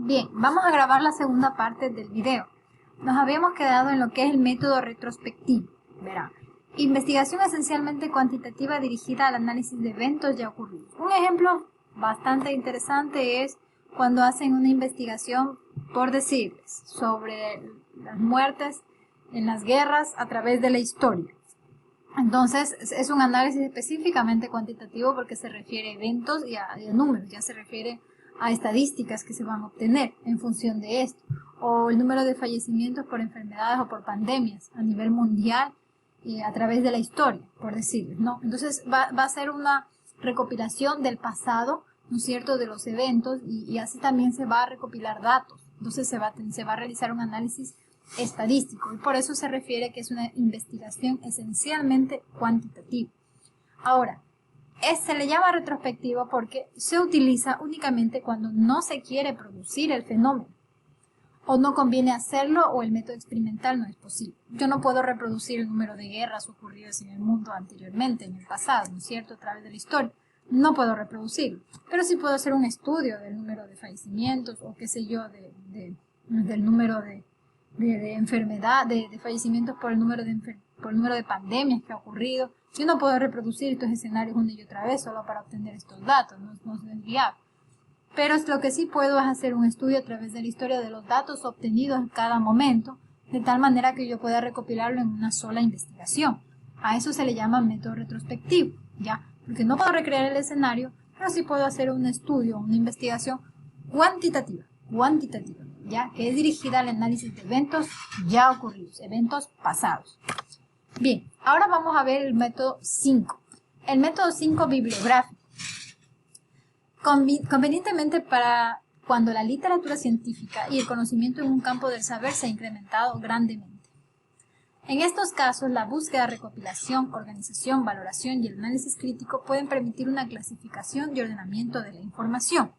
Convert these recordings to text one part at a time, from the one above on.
Bien, vamos a grabar la segunda parte del video. Nos habíamos quedado en lo que es el método retrospectivo. Verán, investigación esencialmente cuantitativa dirigida al análisis de eventos ya ocurridos. Un ejemplo bastante interesante es cuando hacen una investigación, por decirles, sobre las muertes en las guerras a través de la historia. Entonces, es un análisis específicamente cuantitativo porque se refiere a eventos y a números, ya se refiere a estadísticas que se van a obtener en función de esto, o el número de fallecimientos por enfermedades o por pandemias a nivel mundial a través de la historia, por decirles, ¿no? Entonces, va a ser una recopilación del pasado, ¿no es cierto?, de los eventos y así también se va a recopilar datos. Entonces, se va a realizar un análisis estadístico y por eso se refiere que es una investigación esencialmente cuantitativa. Ahora, se le llama retrospectiva porque se utiliza únicamente cuando no se quiere producir el fenómeno o no conviene hacerlo o el método experimental no es posible. Yo no puedo reproducir el número de guerras ocurridas en el mundo anteriormente, en el pasado, ¿no es cierto?, a través de la historia. No puedo reproducirlo, pero sí puedo hacer un estudio del número de fallecimientos o qué sé yo, del número de enfermedad, de fallecimientos por el número de pandemias que ha ocurrido. Yo no puedo reproducir estos escenarios una y otra vez solo para obtener estos datos, no es viable. Pero lo que sí puedo es hacer un estudio a través de la historia de los datos obtenidos en cada momento, de tal manera que yo pueda recopilarlo en una sola investigación. A eso se le llama método retrospectivo, ¿ya? Porque no puedo recrear el escenario, pero sí puedo hacer un estudio, una investigación cuantitativa, ¿ya? Que es dirigida al análisis de eventos ya ocurridos, eventos pasados. Bien, ahora vamos a ver el método 5. El método 5 bibliográfico. Convenientemente para cuando la literatura científica y el conocimiento en un campo del saber se ha incrementado grandemente. En estos casos, la búsqueda, recopilación, organización, valoración y el análisis crítico pueden permitir una clasificación y ordenamiento de la información.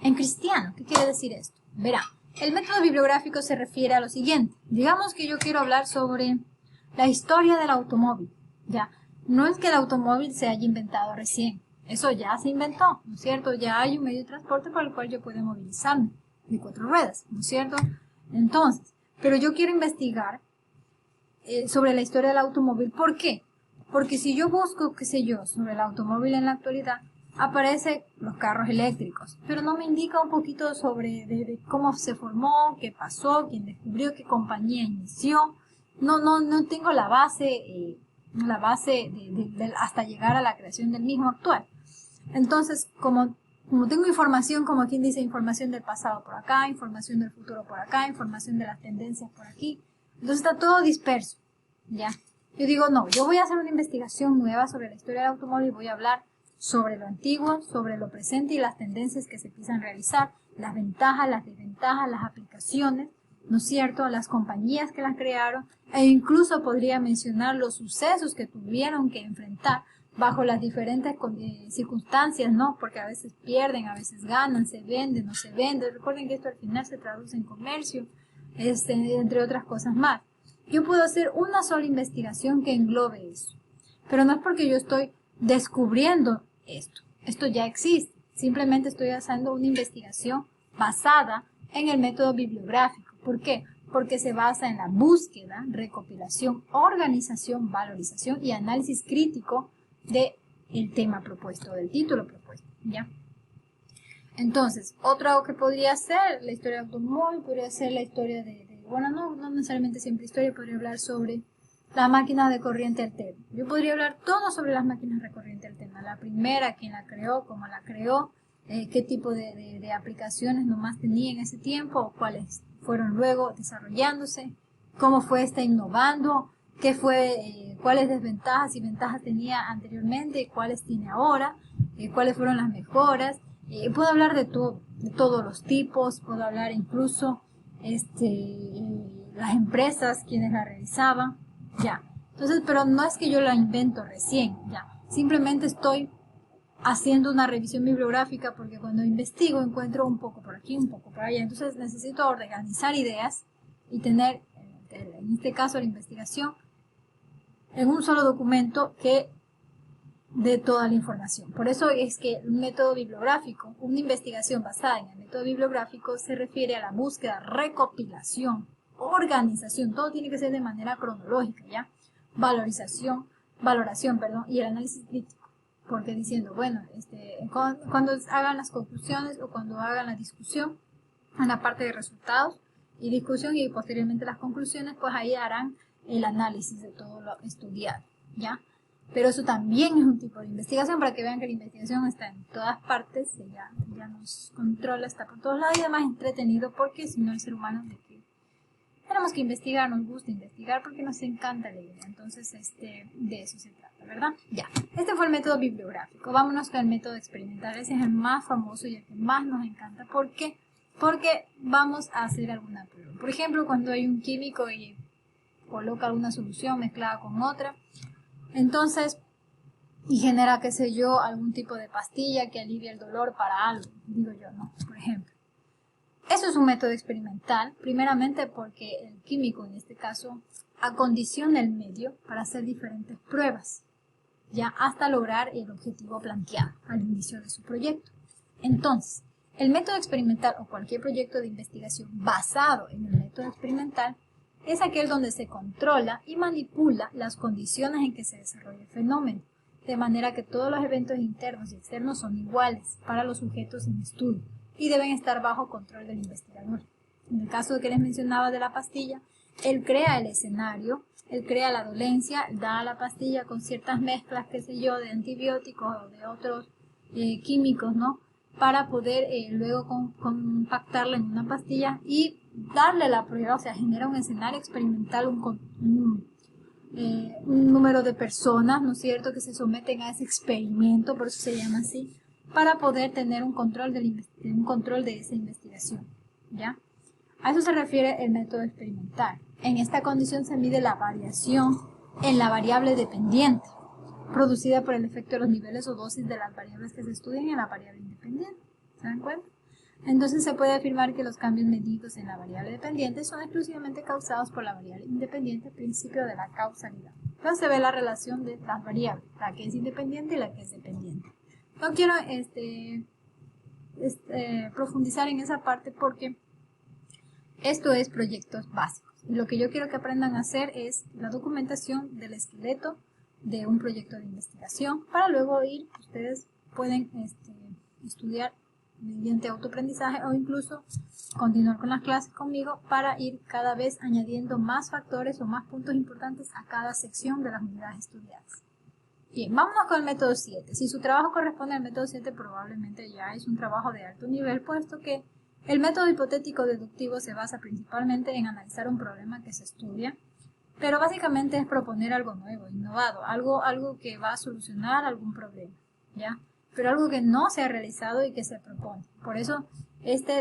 En cristiano, ¿qué quiere decir esto? Verán, el método bibliográfico se refiere a lo siguiente. Digamos que yo quiero hablar sobre la historia del automóvil, ¿ya? No es que el automóvil se haya inventado recién, eso ya se inventó, ¿no es cierto? Ya hay un medio de transporte por el cual yo puedo movilizarme de 4 ruedas, ¿no es cierto? Entonces, pero yo quiero investigar sobre la historia del automóvil. ¿Por qué? Porque si yo busco, qué sé yo, sobre el automóvil en la actualidad, aparecen los carros eléctricos, pero no me indica un poquito sobre de cómo se formó, qué pasó, quién descubrió, qué compañía inició. No tengo la base hasta llegar a la creación del mismo actual. Entonces, como tengo información, como quien dice, información del pasado por acá, información del futuro por acá, información de las tendencias por aquí, entonces está todo disperso, ¿ya? Yo digo, no, yo voy a hacer una investigación nueva sobre la historia del automóvil y voy a hablar sobre lo antiguo, sobre lo presente y las tendencias que se empiezan a realizar, las ventajas, las desventajas, las aplicaciones, ¿no es cierto?, las compañías que las crearon, e incluso podría mencionar los sucesos que tuvieron que enfrentar bajo las diferentes circunstancias, ¿no? Porque a veces pierden, a veces ganan, se venden, no se venden. Recuerden que esto al final se traduce en comercio, entre otras cosas más. Yo puedo hacer una sola investigación que englobe eso, pero no es porque yo estoy descubriendo esto ya existe, simplemente estoy haciendo una investigación basada en el método bibliográfico. ¿Por qué? Porque se basa en la búsqueda, recopilación, organización, valorización y análisis crítico del tema propuesto, del título propuesto, ¿ya? Entonces, otro que podría ser la historia del automóvil, podría ser la historia bueno, no necesariamente siempre historia, podría hablar sobre la máquina de corriente alterna. Yo podría hablar todo sobre las máquinas de corriente alterna. La primera, quién la creó, cómo la creó, qué tipo de aplicaciones nomás tenía en ese tiempo, o cuáles fueron luego desarrollándose, cómo fue innovando, qué fue, cuáles desventajas y ventajas tenía anteriormente y cuáles tiene ahora, cuáles fueron las mejoras. Puedo hablar de todos los tipos, puedo hablar incluso las empresas, quienes la realizaban, ya. Entonces, pero no es que yo la invento recién, ya. Simplemente estoy haciendo una revisión bibliográfica porque cuando investigo encuentro un poco por aquí, un poco por allá. Entonces necesito organizar ideas y tener, en este caso la investigación, en un solo documento que de toda la información. Por eso es que un método bibliográfico, una investigación basada en el método bibliográfico se refiere a la búsqueda, recopilación, organización, todo tiene que ser de manera cronológica, ¿ya? Valoración, y el análisis crítico. Porque diciendo, bueno, cuando hagan las conclusiones o cuando hagan la discusión, en la parte de resultados y discusión y posteriormente las conclusiones, pues ahí harán el análisis de todo lo estudiado, ¿ya? Pero eso también es un tipo de investigación, para que vean que la investigación está en todas partes, ya nos controla, está por todos lados y además entretenido, porque si no el ser humano tenemos que investigar, nos gusta investigar porque nos encanta leer. Entonces de eso se trata, ¿verdad? Ya, este fue el método bibliográfico. Vámonos con el método experimental. Ese es el más famoso y el que más nos encanta. ¿Por qué? Porque vamos a hacer alguna prueba. Por ejemplo, cuando hay un químico y coloca alguna solución mezclada con otra, entonces, y genera, qué sé yo, algún tipo de pastilla que alivie el dolor para algo, digo yo, ¿no? Por ejemplo. Eso es un método experimental, primeramente porque el químico, en este caso, acondiciona el medio para hacer diferentes pruebas, ya hasta lograr el objetivo planteado al inicio de su proyecto. Entonces, el método experimental o cualquier proyecto de investigación basado en el método experimental es aquel donde se controla y manipula las condiciones en que se desarrolla el fenómeno, de manera que todos los eventos internos y externos son iguales para los sujetos en estudio y deben estar bajo control del investigador. En el caso que les mencionaba de la pastilla, él crea el escenario, él crea la dolencia, da la pastilla con ciertas mezclas, qué sé yo, de antibióticos o de otros químicos, ¿no? Para poder luego compactarla en una pastilla y darle la prueba, o sea, genera un escenario experimental, un número de personas, ¿no es cierto?, que se someten a ese experimento, por eso se llama así, para poder tener un control de esa investigación, ¿ya? A eso se refiere el método experimental. En esta condición se mide la variación en la variable dependiente, producida por el efecto de los niveles o dosis de las variables que se estudian en la variable independiente. ¿Se dan cuenta? Entonces se puede afirmar que los cambios medidos en la variable dependiente son exclusivamente causados por la variable independiente, principio de la causalidad. Entonces se ve la relación de las variables, la que es independiente y la que es dependiente. No quiero profundizar en esa parte porque esto es proyectos básicos. Y lo que yo quiero que aprendan a hacer es la documentación del esqueleto de un proyecto de investigación, para luego ustedes pueden estudiar mediante autoaprendizaje o incluso continuar con las clases conmigo para ir cada vez añadiendo más factores o más puntos importantes a cada sección de las unidades estudiadas. Bien, vámonos con el método 7. Si su trabajo corresponde al método 7, probablemente ya es un trabajo de alto nivel, puesto que el método hipotético deductivo se basa principalmente en analizar un problema que se estudia, pero básicamente es proponer algo nuevo, innovado, algo que va a solucionar algún problema, ¿ya? Pero algo que no se ha realizado y que se propone. Por eso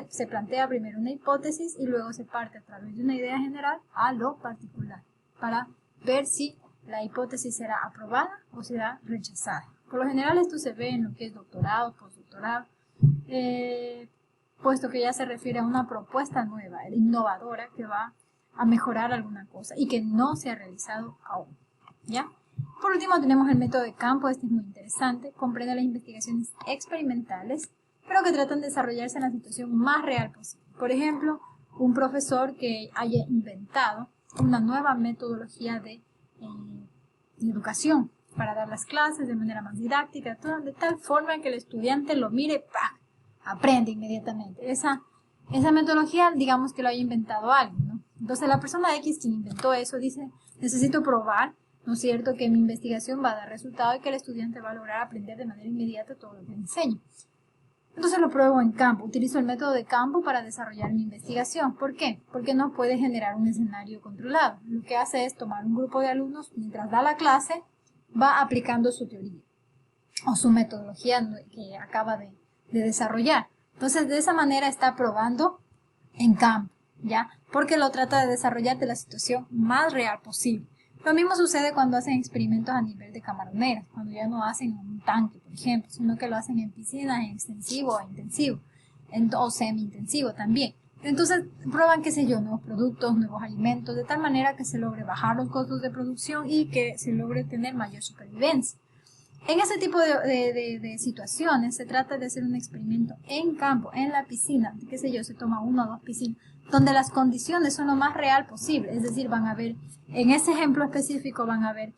se plantea primero una hipótesis y luego se parte a través de una idea general a lo particular, para ver si la hipótesis será aprobada o será rechazada. Por lo general esto se ve en lo que es doctorado, postdoctorado, puesto que ya se refiere a una propuesta nueva, innovadora, que va a mejorar alguna cosa y que no se ha realizado aún, ¿ya? Por último tenemos el método de campo. Este es muy interesante, comprende las investigaciones experimentales, pero que tratan de desarrollarse en la situación más real posible. Por ejemplo, un profesor que haya inventado una nueva metodología de educación para dar las clases de manera más didáctica, de tal forma que el estudiante lo mire, ¡pah!, aprende inmediatamente. Esa metodología, digamos que lo haya inventado alguien, ¿no? Entonces la persona X quien inventó eso dice, necesito probar, ¿no es cierto?, que mi investigación va a dar resultado y que el estudiante va a lograr aprender de manera inmediata todo lo que enseño. Entonces lo pruebo en campo, utilizo el método de campo para desarrollar mi investigación. ¿Por qué? Porque no puede generar un escenario controlado. Lo que hace es tomar un grupo de alumnos, mientras da la clase, va aplicando su teoría o su metodología que acaba de desarrollar. Entonces de esa manera está probando en campo, ¿ya? Porque lo trata de desarrollar de la situación más real posible. Lo mismo sucede cuando hacen experimentos a nivel de camaroneras, cuando ya no hacen en un tanque, por ejemplo, sino que lo hacen en piscinas, en extensivo o intensivo, o semi-intensivo también. Entonces prueban, qué sé yo, nuevos productos, nuevos alimentos, de tal manera que se logre bajar los costos de producción y que se logre tener mayor supervivencia. En ese tipo de situaciones se trata de hacer un experimento en campo, en la piscina, qué sé yo, se toma 1 o 2 piscinas, donde las condiciones son lo más real posible, es decir, van a haber, en ese ejemplo específico van a haber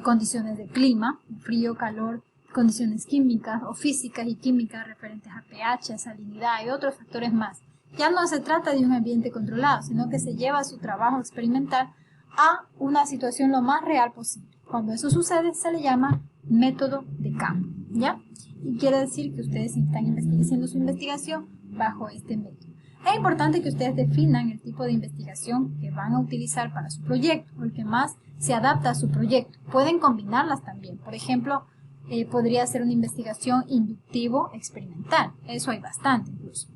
condiciones de clima, frío, calor, condiciones químicas o físicas y químicas referentes a pH, salinidad y otros factores más. Ya no se trata de un ambiente controlado, sino que se lleva su trabajo experimental a una situación lo más real posible. Cuando eso sucede se le llama método de campo, ¿ya? Y quiere decir que ustedes están haciendo su investigación bajo este método. Es importante que ustedes definan el tipo de investigación que van a utilizar para su proyecto, o el que más se adapta a su proyecto. Pueden combinarlas también. Por ejemplo, podría ser una investigación inductivo-experimental. Eso hay bastante incluso.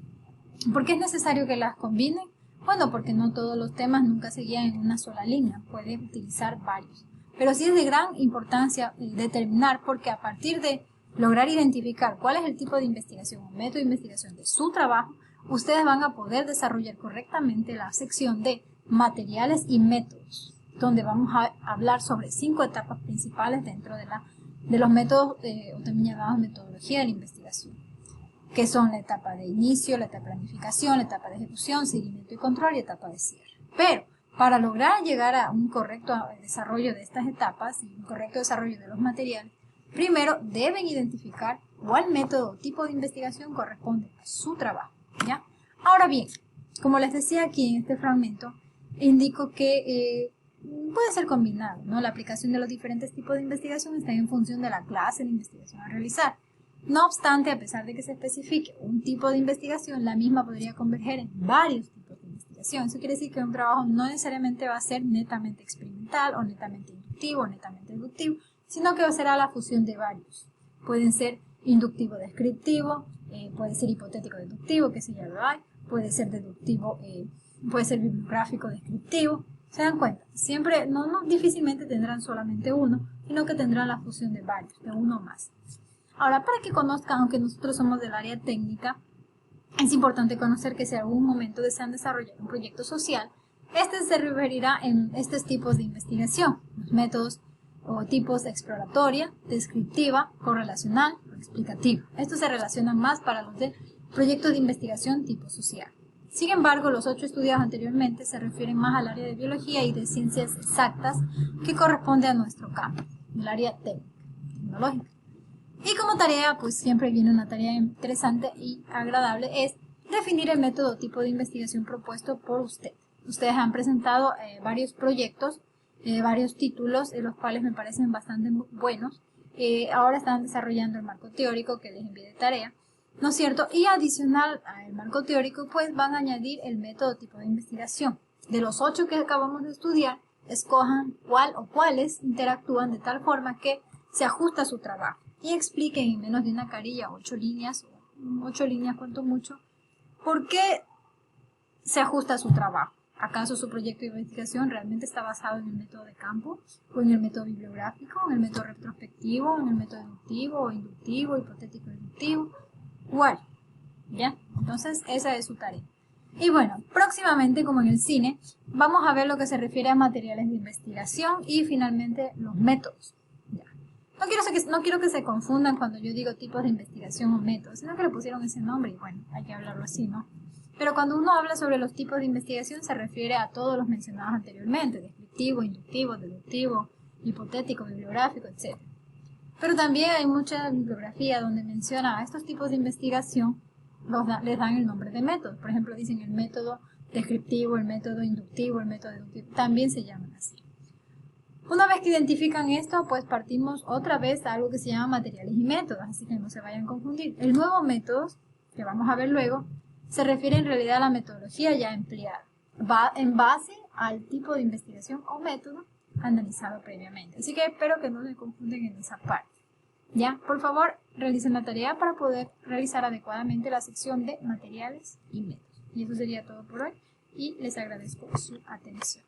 ¿Por qué es necesario que las combinen? Bueno, porque no todos los temas nunca se guían en una sola línea. Pueden utilizar varios. Pero sí es de gran importancia determinar, porque a partir de lograr identificar cuál es el tipo de investigación o método de investigación de su trabajo, ustedes van a poder desarrollar correctamente la sección de materiales y métodos, donde vamos a hablar sobre 5 etapas principales dentro de los métodos, o también llamados metodología de la investigación, que son la etapa de inicio, la etapa de planificación, la etapa de ejecución, seguimiento y control y etapa de cierre. Pero para lograr llegar a un correcto desarrollo de estas etapas y un correcto desarrollo de los materiales, primero deben identificar cuál método o tipo de investigación corresponde a su trabajo, ¿ya? Ahora bien, como les decía aquí en este fragmento, indico que puede ser combinado, ¿no? La aplicación de los diferentes tipos de investigación está en función de la clase de investigación a realizar. No obstante, a pesar de que se especifique un tipo de investigación, la misma podría converger en varios tipos de investigación. Eso quiere decir que un trabajo no necesariamente va a ser netamente experimental o netamente inductivo o netamente deductivo, sino que será la fusión de varios. Pueden ser inductivo-descriptivo, puede ser hipotético-deductivo, que sí ya lo hay, puede ser deductivo, puede ser bibliográfico-descriptivo. ¿Se dan cuenta? Siempre, no difícilmente tendrán solamente uno, sino que tendrán la fusión de varios, de uno más. Ahora, para que conozcan, aunque nosotros somos del área técnica, es importante conocer que si en algún momento desean desarrollar un proyecto social, este se referirá en estos tipos de investigación, los métodos o tipos exploratoria, descriptiva, correlacional o explicativa. Estos se relacionan más para los de proyectos de investigación tipo social. Sin embargo, los 8 estudiados anteriormente se refieren más al área de biología y de ciencias exactas que corresponde a nuestro campo, el área técnica, tecnológica. Y como tarea, pues siempre viene una tarea interesante y agradable, es definir el método o tipo de investigación propuesto por usted. Ustedes han presentado varios proyectos, varios títulos, los cuales me parecen bastante buenos. Ahora están desarrollando el marco teórico que les envié de tarea, ¿no es cierto? Y adicional al marco teórico, pues van a añadir el método o tipo de investigación. De los 8 que acabamos de estudiar, escojan cuál o cuáles interactúan de tal forma que se ajusta a su trabajo. Y expliquen en menos de una carilla, 8 líneas, cuanto mucho, por qué se ajusta a su trabajo. ¿Acaso su proyecto de investigación realmente está basado en el método de campo, o en el método bibliográfico, en el método retrospectivo, en el método deductivo, o inductivo, hipotético deductivo? ¿Cuál? ¿Ya? Entonces, esa es su tarea. Y bueno, próximamente, como en el cine, vamos a ver lo que se refiere a materiales de investigación y finalmente los métodos. No quiero que se confundan cuando yo digo tipos de investigación o métodos, sino que le pusieron ese nombre y bueno, hay que hablarlo así, ¿no? Pero cuando uno habla sobre los tipos de investigación se refiere a todos los mencionados anteriormente, descriptivo, inductivo, deductivo, hipotético, bibliográfico, etc. Pero también hay mucha bibliografía donde menciona a estos tipos de investigación, les dan el nombre de métodos. Por ejemplo, dicen el método descriptivo, el método inductivo, el método deductivo, también se llaman así. Una vez que identifican esto, pues partimos otra vez a algo que se llama materiales y métodos, así que no se vayan a confundir. El nuevo método, que vamos a ver luego, se refiere en realidad a la metodología ya empleada, va en base al tipo de investigación o método analizado previamente. Así que espero que no se confunden en esa parte. Ya, por favor, realicen la tarea para poder realizar adecuadamente la sección de materiales y métodos. Y eso sería todo por hoy y les agradezco su atención.